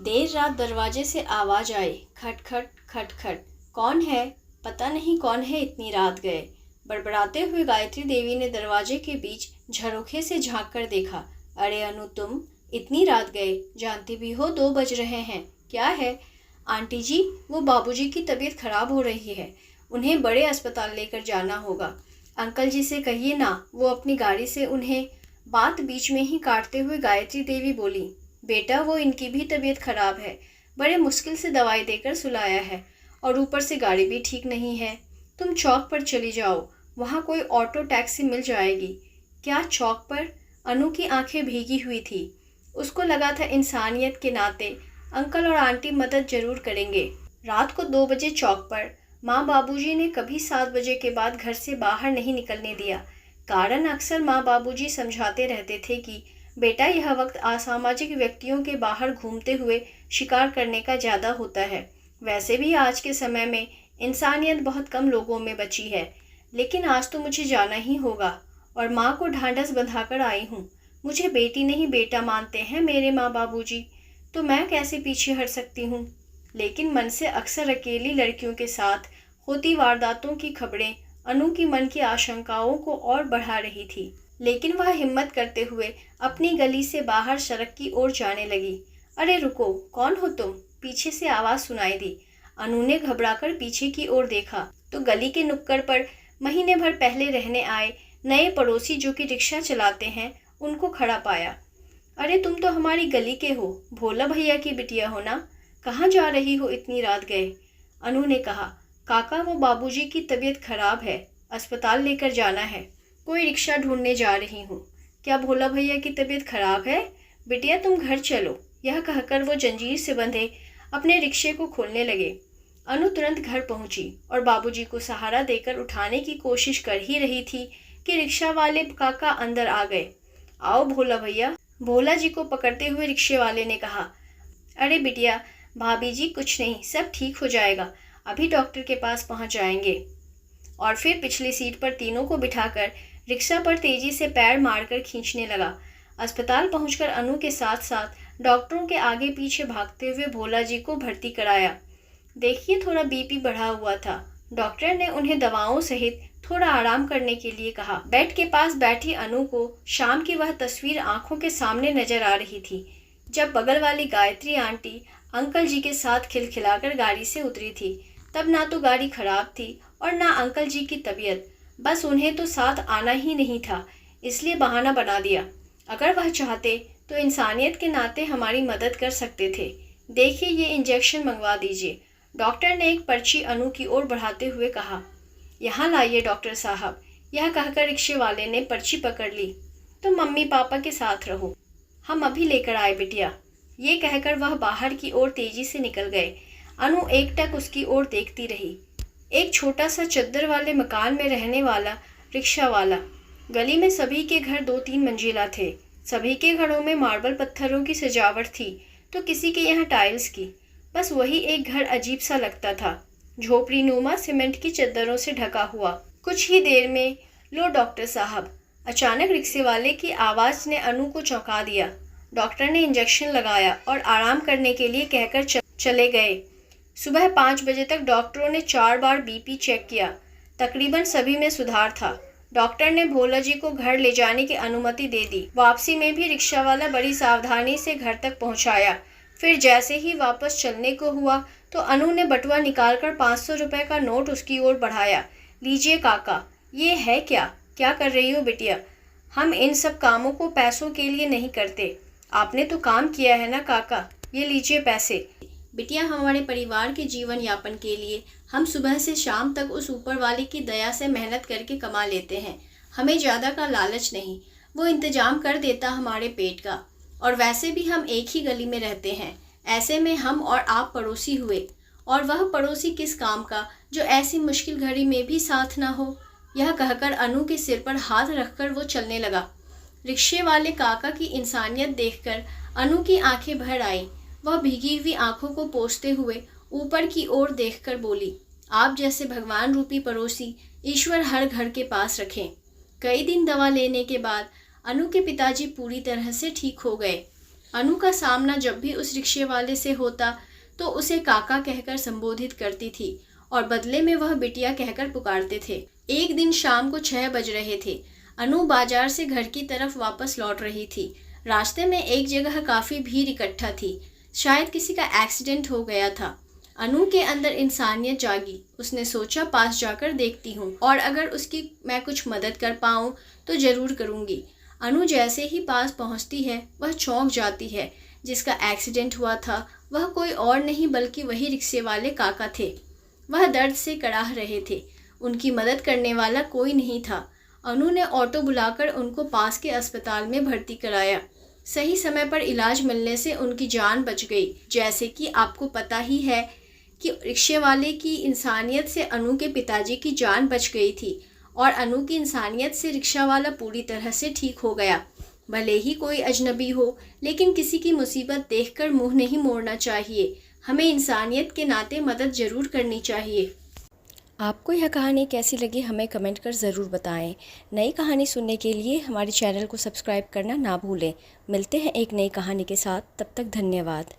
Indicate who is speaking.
Speaker 1: देर रात दरवाजे से आवाज आई, खट खट खट खट। कौन है? पता नहीं कौन है, इतनी रात गए। बड़बड़ाते हुए गायत्री देवी ने दरवाजे के बीच झरोखे से झांक कर देखा। अरे अनु, तुम इतनी रात गए? जानती भी हो 2 बज रहे हैं। क्या है? आंटी जी, वो बाबूजी की तबीयत खराब हो रही है, उन्हें बड़े अस्पताल लेकर जाना होगा। अंकल जी से कहिए ना, वो अपनी गाड़ी से उन्हें। बात बीच में ही काटते हुए गायत्री देवी बोली, बेटा वो इनकी भी तबीयत खराब है, बड़े मुश्किल से दवाई देकर सुलाया है, और ऊपर से गाड़ी भी ठीक नहीं है। तुम चौक पर चली जाओ, वहाँ कोई ऑटो टैक्सी मिल जाएगी। क्या चौक पर? अनु की आंखें भीगी हुई थी। उसको लगा था इंसानियत के नाते अंकल और आंटी मदद जरूर करेंगे। रात को 2 बजे चौक पर माँ बाबूजी ने कभी 7 बजे के बाद घर से बाहर नहीं निकलने दिया। कारण अक्सर माँ बाबूजी समझाते रहते थे कि बेटा, यह वक्त असामाजिक व्यक्तियों के बाहर घूमते हुए शिकार करने का ज़्यादा होता है। वैसे भी आज के समय में इंसानियत बहुत कम लोगों में बची है, लेकिन आज तो मुझे जाना ही होगा और माँ को ढांढस बंधाकर आई हूँ। मुझे बेटी नहीं बेटा मानते हैं मेरे माँ बाबूजी, तो मैं कैसे पीछे हट सकती हूँ। लेकिन मन से अक्सर अकेली लड़कियों के साथ होती वारदातों की खबरें अनु की मन की आशंकाओं को और बढ़ा रही थी। लेकिन वह हिम्मत करते हुए अपनी गली से बाहर सड़क की ओर जाने लगी। अरे रुको, कौन हो तुम? पीछे से आवाज़ सुनाई दी। अनु ने घबराकर पीछे की ओर देखा तो गली के नुक्कड़ पर महीने भर पहले रहने आए नए पड़ोसी, जो कि रिक्शा चलाते हैं, उनको खड़ा पाया। अरे तुम तो हमारी गली के हो, भोला भैया की बिटिया हो ना? कहाँ जा रही हो इतनी रात गए? अनु ने कहा, काका वो बाबूजी की तबीयत खराब है, अस्पताल लेकर जाना है, कोई रिक्शा ढूंढने जा रही हूँ। क्या भोला भैया की तबीयत खराब है? बिटिया तुम घर चलो। यह कहकर वो जंजीर से बंधे अपने रिक्शे को खोलने लगे। अनु तुरंत घर पहुंची और बाबूजी को सहारा देकर उठाने की कोशिश कर ही रही थी कि रिक्शा वाले काका अंदर आ गए। आओ भोला भैया। भोला जी को पकड़ते हुए रिक्शे वाले ने कहा, अरे बिटिया, भाभी जी कुछ नहीं, सब ठीक हो जाएगा, अभी डॉक्टर के पास पहुंच जाएंगे। और फिर पिछली सीट पर तीनों को बिठाकर रिक्शा पर तेजी से पैर मारकर खींचने लगा। अस्पताल पहुंचकर अनु के साथ साथ डॉक्टरों के आगे पीछे भागते हुए भोला जी को भर्ती कराया। देखिए, थोड़ा बीपी बढ़ा हुआ था। डॉक्टर ने उन्हें दवाओं सहित थोड़ा आराम करने के लिए कहा। बेड के पास बैठी अनु को शाम की वह तस्वीर आंखों के सामने नजर आ रही थी, जब बगल वाली गायत्री आंटी अंकल जी के साथ खिलखिलाकर गाड़ी से उतरी थी। तब ना तो गाड़ी खराब थी और ना अंकल जी की तबीयत, बस उन्हें तो साथ आना ही नहीं था, इसलिए बहाना बना दिया। अगर वह चाहते तो इंसानियत के नाते हमारी मदद कर सकते थे। देखिए, ये इंजेक्शन मंगवा दीजिए। डॉक्टर ने एक पर्ची अनु की ओर बढ़ाते हुए कहा। यहाँ लाइए डॉक्टर साहब। यह कहकर रिक्शे वाले ने पर्ची पकड़ ली। तो मम्मी पापा के साथ रहो, हम अभी लेकर आए बिटिया। ये कहकर वह बाहर की ओर तेजी से निकल गए। अनु एकटक उसकी ओर देखती रही। एक छोटा सा चद्दर वाले मकान में रहने वाला रिक्शा वाला। गली में सभी के घर 2-3 मंजिला थे। सभी के घरों में मार्बल पत्थरों की सजावट थी, तो किसी के यहाँ टाइल्स की। बस वही एक घर अजीब सा लगता था, झोपड़ी नुमा सीमेंट की चद्दरों से ढका हुआ। कुछ ही देर में, लो डॉक्टर साहब। अचानक रिक्शे वाले की आवाज़ ने अनु को चौंका दिया। डॉक्टर ने इंजेक्शन लगाया और आराम करने के लिए कहकर चले गए। सुबह 5 बजे तक डॉक्टरों ने 4 बार बीपी चेक किया। तकरीबन सभी में सुधार था। डॉक्टर ने भोला जी को घर ले जाने की अनुमति दे दी। वापसी में भी रिक्शा वाला बड़ी सावधानी से घर तक पहुंचाया। फिर जैसे ही वापस चलने को हुआ तो अनु ने बटुआ निकालकर 500 रुपये का नोट उसकी ओर बढ़ाया। लीजिए काका। ये है क्या? क्या कर रही हो बिटिया? हम इन सब कामों को पैसों के लिए नहीं करते, आपने तो काम किया है ना काका। ये लीजिए पैसे। बिटिया, हमारे परिवार के जीवन यापन के लिए हम सुबह से शाम तक उस ऊपर वाले की दया से मेहनत करके कमा लेते हैं। हमें ज़्यादा का लालच नहीं, वो इंतजाम कर देता हमारे पेट का। और वैसे भी हम एक ही गली में रहते हैं, ऐसे में हम और आप पड़ोसी हुए। और वह पड़ोसी किस काम का जो ऐसी मुश्किल घड़ी में भी साथ ना हो। यह कहकर अनु के सिर पर हाथ रखकर वो चलने लगा। रिक्शे वाले काका की इंसानियत देखकर अनु की आंखें भर आईं। वह भीगी हुई आंखों को पोंछते हुए ऊपर की ओर देखकर बोली, आप जैसे भगवान रूपी पड़ोसी ईश्वर हर घर के पास रखें। कई दिन दवा लेने के बाद अनु के पिताजी पूरी तरह से ठीक हो गए। अनु का सामना जब भी उस रिक्शे वाले से होता तो उसे काका कहकर संबोधित करती थी और बदले में वह बिटिया कहकर पुकारते थे। एक दिन शाम को 6 बज रहे थे। अनु बाजार से घर की तरफ वापस लौट रही थी। रास्ते में एक जगह काफी भीड़ इकट्ठा थी। शायद किसी का एक्सीडेंट हो गया था। अनु के अंदर इंसानियत जागी। उसने सोचा पास जाकर देखती हूँ और अगर उसकी मैं कुछ मदद कर पाऊँ तो जरूर करूँगी। अनु जैसे ही पास पहुँचती है वह चौंक जाती है। जिसका एक्सीडेंट हुआ था वह कोई और नहीं बल्कि वही रिक्शे वाले काका थे। वह दर्द से कड़ाह रहे थे। उनकी मदद करने वाला कोई नहीं था। अनु ने ऑटो बुलाकर उनको पास के अस्पताल में भर्ती कराया। सही समय पर इलाज मिलने से उनकी जान बच गई। जैसे कि आपको पता ही है कि रिक्शे वाले की इंसानियत से अनु के पिताजी की जान बच गई थी और अनु की इंसानियत से रिक्शा वाला पूरी तरह से ठीक हो गया। भले ही कोई अजनबी हो, लेकिन किसी की मुसीबत देखकर मुंह नहीं मोड़ना चाहिए। हमें इंसानियत के नाते मदद ज़रूर करनी चाहिए। आपको यह कहानी कैसी लगी हमें कमेंट कर ज़रूर बताएं। नई कहानी सुनने के लिए हमारे चैनल को सब्सक्राइब करना ना भूलें। मिलते हैं एक नई कहानी के साथ, तब तक धन्यवाद।